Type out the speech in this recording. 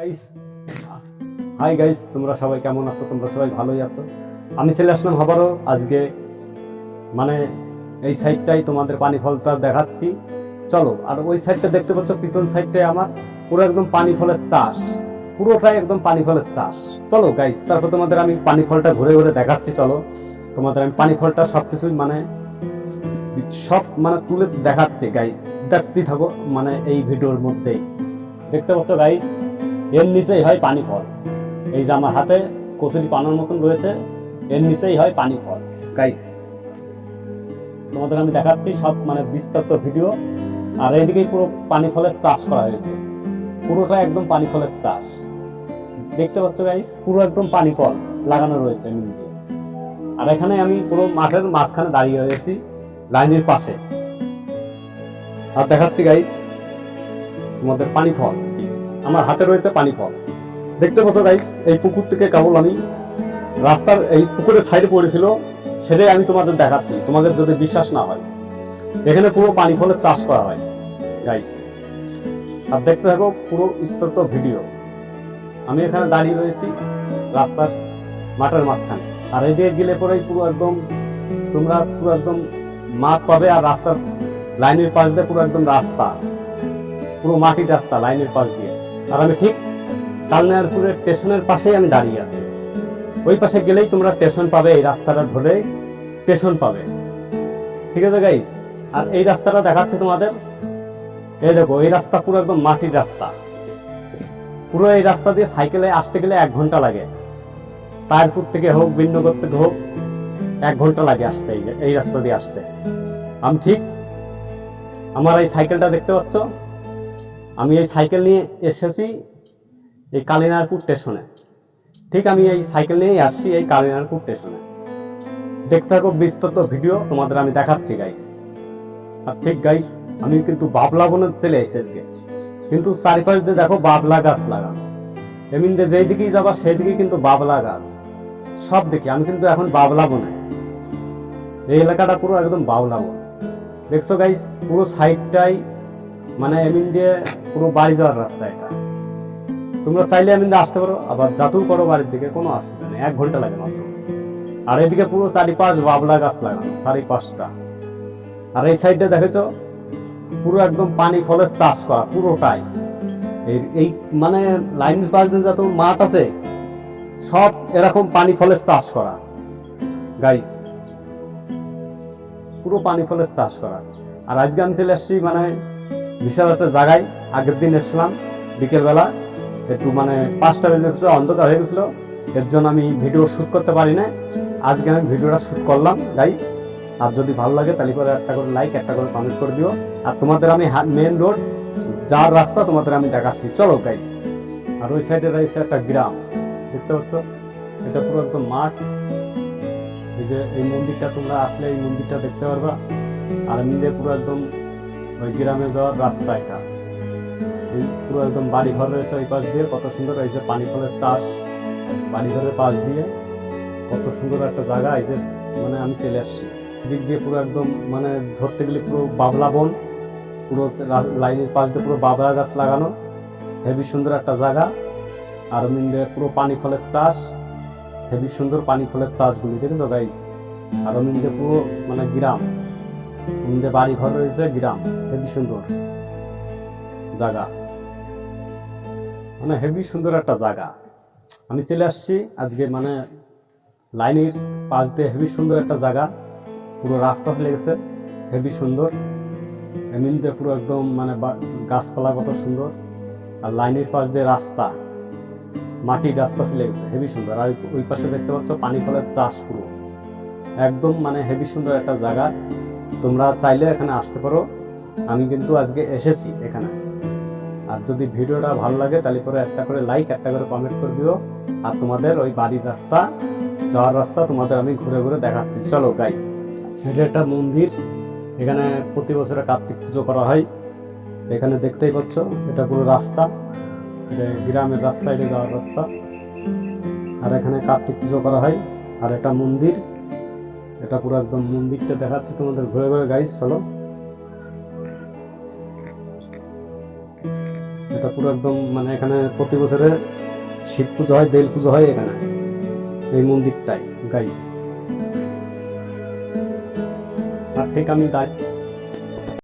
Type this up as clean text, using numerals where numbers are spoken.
Guys, hi guys, তোমরা সবাই কেমন আছো? তোমরা সবাই ভালোই আছো। আমি চলে আসলাম আবারও আজকে, মানে এই সাইডটাই তোমাদের পানি ফলটা দেখাচ্ছি। চলো, আর ওই সাইডটা দেখতে পাচ্ছ, পিছন সাইডটাই আমার পুরো একদম পানি ফলের চাষ, পুরোটাই একদম পানি ফলের চাষ। চলো গাইস, তারপর তোমাদের আমি পানি ফলটা ঘুরে ঘুরে দেখাচ্ছি। চলো, তোমাদের আমি পানি ফলটা সবকিছুই সব তুলে দেখাচ্ছি গাইস। দেখতে থাকো, এই ভিডিওর মধ্যেই দেখতে পাচ্ছ গাইস, এর নিচেই হয় পানি ফল। এই যে আমার হাতে কচুরি পানার মতন রয়েছে, এর নিচেই হয় পানি ফল গাইস। তোমাদের আমি দেখাচ্ছি সব বিস্তারিত ভিডিও। আর এইদিকেই পুরো পানি ফলের চাষ করা হয়েছে, পুরোটা একদম পানি ফলের চাষ। দেখতে পাচ্ছ গাইস, পুরো একদম পানি ফল লাগানো রয়েছে মিনিটে। আর এখানে আমি পুরো মাঠের মাঝখানে দাঁড়িয়ে রয়েছি, লাইনের পাশে। আর দেখাচ্ছি গাইস তোমাদের পানি ফল। আমার হাতে রয়েছে পানি ফল, দেখতে পাচ্ছ গাইস। এই পুকুর থেকে কেবল আমি রাস্তার এই পুকুরের সাইডে পড়েছিল, সেটাই আমি তোমাদের দেখাচ্ছি। তোমাদের যদি বিশ্বাস না হয়, এখানে পুরো পানি ফলের চাষ করা হয় গাইস। আর দেখতে থাকো পুরো বিস্তারিত ভিডিও। আমি এখানে দাঁড়িয়ে রয়েছি রাস্তার মাঠের মাঝখানে। আর এদিকে গেলে পরেই তোমরা পুরো একদম মাঠ পাবে। আর রাস্তার লাইনের পাশ দিয়ে পুরো একদম রাস্তা, পুরো মাটির রাস্তা লাইনের পাশ দিয়ে। আর আমি ঠিক কালনারপুরের স্টেশনের পাশেই আমি দাঁড়িয়ে আছি। ওই পাশে গেলেই তোমরা স্টেশন পাবে, এই রাস্তাটা ধরে স্টেশন পাবে, ঠিক আছে গাইস। আর এই রাস্তাটা দেখাচ্ছে তোমাদের, এই দেখো, এই রাস্তা পুরো একদম মাটির রাস্তা। পুরো এই রাস্তা দিয়ে সাইকেলে আসতে গেলে 1 ঘন্টা লাগে। তারপুর থেকে হোক, বিন্নগর থেকে হোক, 1 ঘন্টা লাগে আসতে, এই রাস্তা দিয়ে আসতে। আমি ঠিক আমার এই সাইকেলটা দেখতে পাচ্ছ, আমি এই সাইকেল নিয়ে এসেছি এই কালিনারপুর স্টেশনে। ঠিক আমি এই সাইকেল নিয়েই আসছি এই কালিনারপুর স্টেশনে। দেখতে থাকো বিস্তারিত ভিডিও, তোমাদের আমি দেখাচ্ছি গাইস। আর ঠিক গাইস, আমি কিন্তু বাবলা বনের চলে এসেছি, কিন্তু চারিপাশ দিয়ে দেখো বাবলা গাছ লাগানো। এমনিতে যেই দিকেই যাবা সেই দিকে কিন্তু বাবলা গাছ সব দেখি। আমি কিন্তু এখন বাবলা বনে, এই এলাকাটা পুরো একদম বাবলা বন। দেখছো গাইস, পুরো সাইডটাই এমনি দিয়ে পুরো বাড়ি যাওয়ার রাস্তা। এটা তোমরা চাইলে এমনি আসতে পারো, আবার যাতেও করো বাড়ির দিকে, কোনো অসুবিধা নেই, 1 ঘন্টা লাগে মাত্র। আর এদিকে পুরো চারিপাশ বাবলা গাছ লাগানো, চারিপাশটা। আর এই সাইডে দেখেছো পুরো একদম পানি ফলের চাষ করা পুরোটাই। এই লাইনের পাশ দিয়ে যত মাঠ আছে সব এরকম পানি ফলের চাষ করা গাইস, পুরো পানি ফলের চাষ করা। আর আজকে আমি চলে আসছি বিশাল একটা জায়গায়। আগের দিন এসলাম বিকেল বেলা, একটু 5টা বেজে গেছিল, অন্ধকার হয়ে গেছিল, এর জন্য আমি ভিডিও শুট করতে পারি না। আজকে আমি ভিডিওটা শুট করলাম গাইস। আর যদি ভালো লাগে তাহলে করে একটা করে লাইক, একটা করে কমেন্ট করে দিও। আর তোমাদের আমি মেন রোড যার রাস্তা তোমাদের আমি দেখাচ্ছি, চলো গাইস। আর ওই সাইডে রয়েছে একটা গ্রাম, দেখতে পাচ্ছ, এটা পুরো একদম মাঠ। এই যে এই মন্দিরটা, তোমরা আসলে এই মন্দিরটা দেখতে পারবা। আর এমনি পুরো একদম ওই গ্রামে যাওয়ার রাস্তা। এটা পুরো একদম বাড়ি ঘর রয়েছে ওই পাশ দিয়ে, কত সুন্দর। এই যে পানি ফলের চাষ, বাড়ি ঘরের পাশ দিয়ে কত সুন্দর একটা জায়গা। এই যে আমি চলে আসছি দিক দিয়ে, পুরো একদম ধরতে গেলে পুরো বাবলা বন, পুরো লাইনের পাশ দিয়ে পুরো বাবলা গাছ লাগানো, হেবি সুন্দর একটা জায়গা। আর মিন্দে পুরো পানি ফলের চাষ, হেবি সুন্দর পানি ফলের চাষগুলি, দেখেছো গাইস। আর মিন্দে পুরো গ্রাম, মিন্দে বাড়ি ঘর রয়েছে, গ্রাম, হেবি সুন্দর জায়গা, হেবি সুন্দর একটা জায়গা। আমি চলে আসছি আজকে লাইনের পাশ দিয়ে, হেবি সুন্দর একটা জায়গা, পুরো রাস্তা লেগেছে, হেবি সুন্দর। এমনিতে পুরো একদম গাছপালা কত সুন্দর। আর লাইনের পাশ দিয়ে রাস্তা, মাটির রাস্তা চলে গেছে, হেবি সুন্দর। আর ওই পাশে দেখতে পাচ্ছ পানি ফলের চাষ, পুরো একদম হেবি সুন্দর একটা জায়গা। তোমরা চাইলে এখানে আসতে পারো, আমি কিন্তু আজকে এসেছি এখানে। আর যদি ভিডিওটা ভালো লাগে তাহলে করে একটা করে লাইক, একটা করে কমেন্ট করে দিও। আর তোমাদের ওই বাড়ির রাস্তা, যাওয়ার রাস্তা তোমাদের আমি ঘুরে ঘুরে দেখাচ্ছি, চলো গাইস। এটা একটা মন্দির, এখানে প্রতি বছরে কার্তিক পুজো করা হয়। এখানে দেখতেই পাচ্ছ, এটা পুরো রাস্তা, এটা গ্রামের রাস্তা, এটা যাওয়ার রাস্তা। আর এখানে কার্তিক পুজো করা হয়। আর এটা মন্দির, এটা পুরো একদম মন্দিরটা দেখাচ্ছে তোমাদের ঘুরে ঘুরে গাইস, চলো। এটা পুরো একদম মানে এখানে প্রতি বছরে শিব পুজো হয়, বেল পুজো হয় এখানে এই মন্দিরটাই গাইস। আর ঠিক আমি